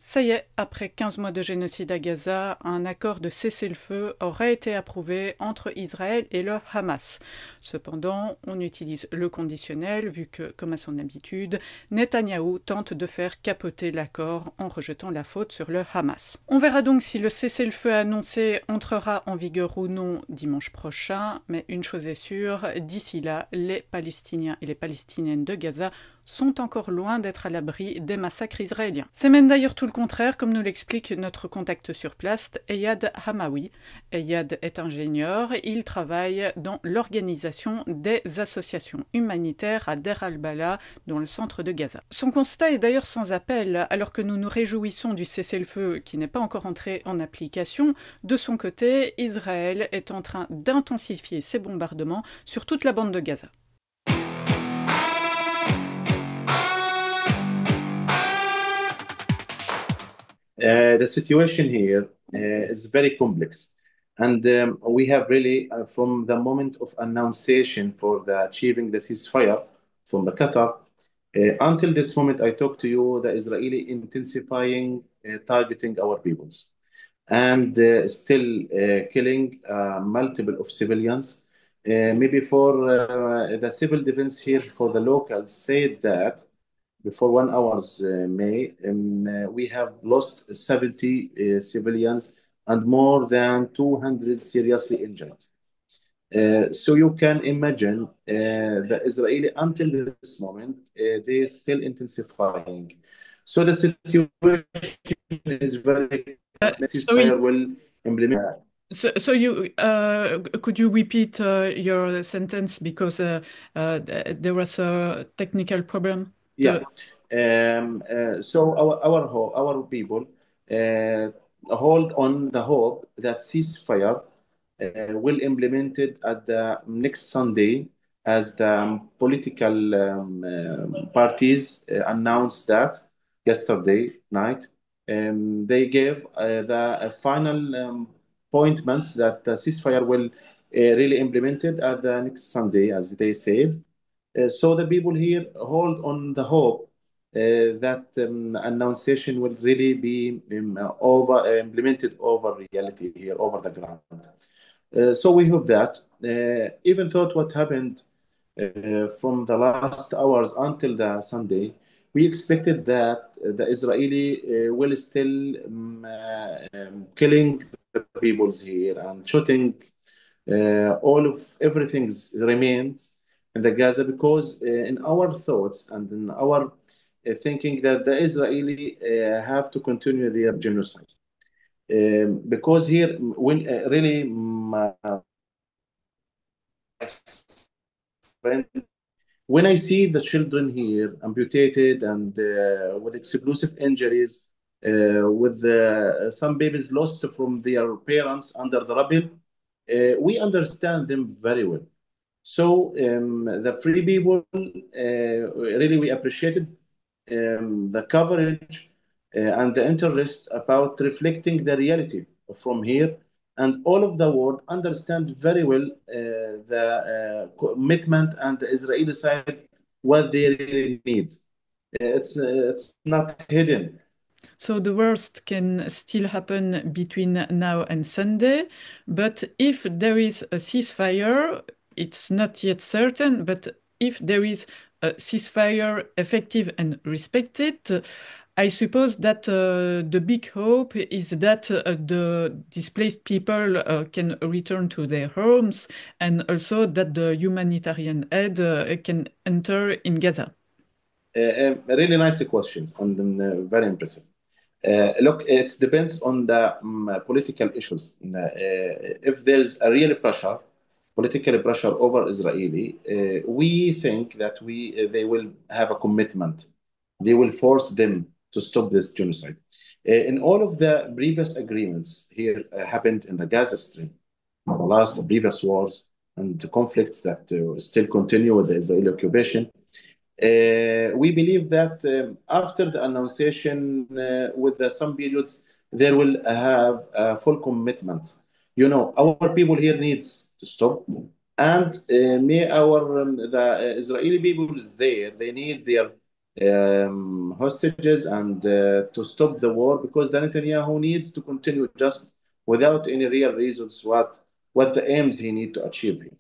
Ça y est, après 15 mois de génocide à Gaza, un accord de cessez-le-feu aurait été approuvé entre Israël et le Hamas. Cependant, on utilise le conditionnel vu que, comme à son habitude, Netanyahou tente de faire capoter l'accord en rejetant la faute sur le Hamas. On verra donc si le cessez-le-feu annoncé entrera en vigueur ou non dimanche prochain, mais une chose est sûre, d'ici là, les Palestiniens et les Palestiniennes de Gaza sont encore loin d'être à l'abri des massacres israéliens. C'est même d'ailleurs tout le contraire, comme nous l'explique notre contact sur place, Eyad Hamawi. Eyad est ingénieur et il travaille dans l'organisation des associations humanitaires à Der al-Bala, dans le centre de Gaza. Son constat est d'ailleurs sans appel, alors que nous nous réjouissons du cessez-le-feu qui n'est pas encore entré en application. De son côté, Israël est en train d'intensifier ses bombardements sur toute la bande de Gaza. The situation here is very complex. And we have really, from the moment of annunciation for the achieving the ceasefire from the Qatar, until this moment I talk to you, the Israeli intensifying targeting our peoples and still killing multiple of civilians. Maybe for the civil defense here for the locals said that before 1 hour's May, we have lost 70 civilians and more than 200 seriously injured. So you can imagine the Israeli until this moment, they still intensifying. So the situation is very Sorry, ceasefire will implement. so you could you repeat your sentence because there was a technical problem? Yeah. So our people uh, hold on the hope that ceasefire will implemented at the next Sunday, as the political parties announced that yesterday night. They gave the final appointments that the ceasefire will really implemented at the next Sunday, as they said. So the people here hold on the hope that annunciation will really be over implemented over reality here, over the ground. So we hope that, even though what happened from the last hours until the Sunday, we expected that the Israeli will still killing the peoples here and shooting all of everything remains in the Gaza, because in our thoughts and in our thinking that the Israeli have to continue their genocide. Because here, when really, my friend, when I see the children here amputated and with explosive injuries, with some babies lost from their parents under the rubble, we understand them very well. So the free people, really, we appreciated the coverage and the interest about reflecting the reality from here. And all of the world understand very well the commitment and the Israeli side, what they really need. It's not hidden. So the worst can still happen between now and Sunday, but if there is a ceasefire, it's not yet certain, but if there is a ceasefire effective and respected, I suppose that the big hope is that the displaced people can return to their homes and also that the humanitarian aid can enter in Gaza. Really nice questions and very impressive. Look, it depends on the political issues. If there's a real pressure, political pressure over Israeli, we think that they will have a commitment. They will force them to stop this genocide. In all of the previous agreements here happened in the Gaza Strip, the last previous wars and the conflicts that still continue with the Israeli occupation. We believe that after the annunciation, with some periods, there will have a full commitment. You know, our people here needs to stop, and may our the Israeli people is there. They need their hostages and to stop the war because the Netanyahu needs to continue just without any real reasons what the aims he need to achieve here.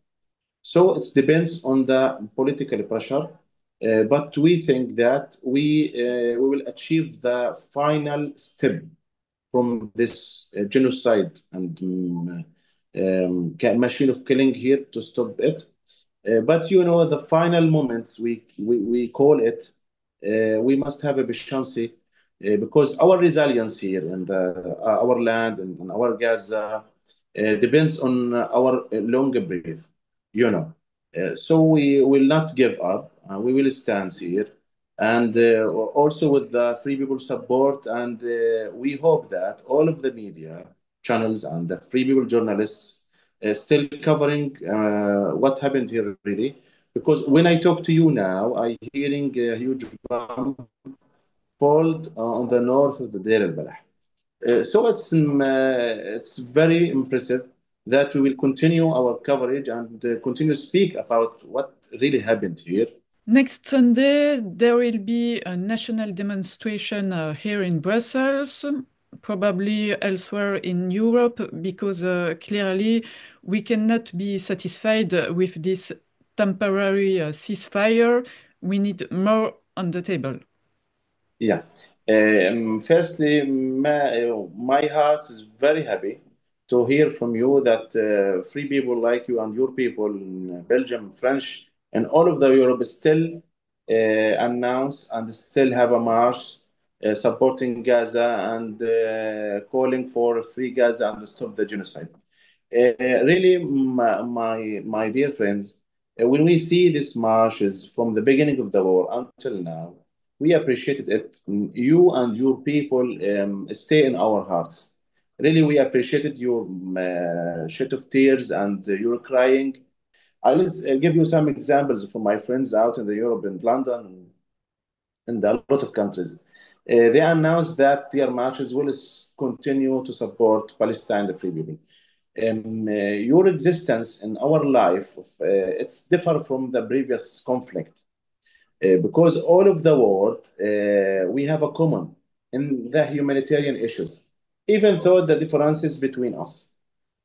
So it depends on the political pressure, but we think that we will achieve the final step from this genocide and machine of killing here to stop it. But you know, the final moments we call it, we must have a chance because our resilience here and our land and our Gaza depends on our long breath, you know. So we will not give up. We will stand here and also with the free people support and we hope that all of the media channels and the free people journalists still covering what happened here really because when I talk to you now I hearing a huge bomb fall on the north of the Deir al-Balah. So it's very impressive that we will continue our coverage and continue to speak about what really happened here. Next Sunday, there will be a national demonstration here in Brussels, probably elsewhere in Europe, because clearly we cannot be satisfied with this temporary ceasefire. We need more on the table. Yeah. Firstly, my heart is very happy to hear from you that free people like you and your people in Belgium, French, and all of the Europe still announce and still have a march supporting Gaza and calling for free Gaza and stop the genocide. Really, my dear friends, when we see these marches from the beginning of the war until now, we appreciated it. You and your people stay in our hearts. Really, we appreciated your shed of tears and your crying. I'll give you some examples from my friends out in the Europe and London and a lot of countries. They announced that their marches will continue to support Palestine, the free people. Your existence in our life, it's different from the previous conflict because all of the world we have a common in the humanitarian issues, even though the differences between us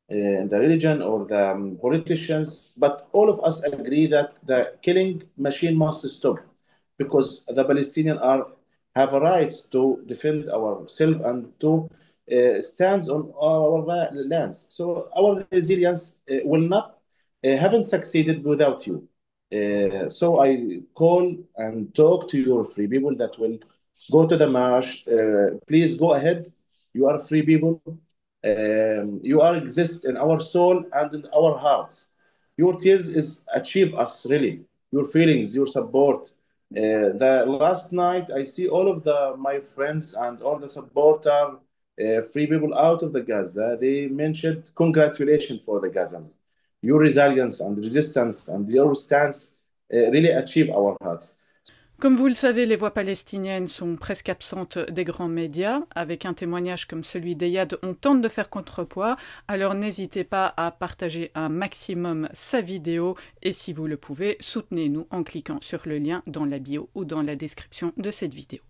the religion or the politicians, but all of us agree that the killing machine must stop because the Palestinians are have a right to defend ourselves and to stand on our lands. So our resilience will not haven't succeeded without you. So I call and talk to your free people that will go to the march. Please go ahead. You are free people. You are exist in our soul and in our hearts. Your tears is achieve us really. Your feelings, your support. The last night I see all of the my friends and all the supporter free people out of the Gaza. They mentioned congratulations for the Gazans. Your resilience and resistance and your stance really achieve our hearts. Comme vous le savez, les voix palestiniennes sont presque absentes des grands médias. Avec un témoignage comme celui d'Eyad, on tente de faire contrepoids. Alors n'hésitez pas à partager un maximum sa vidéo et si vous le pouvez, soutenez-nous en cliquant sur le lien dans la bio ou dans la description de cette vidéo.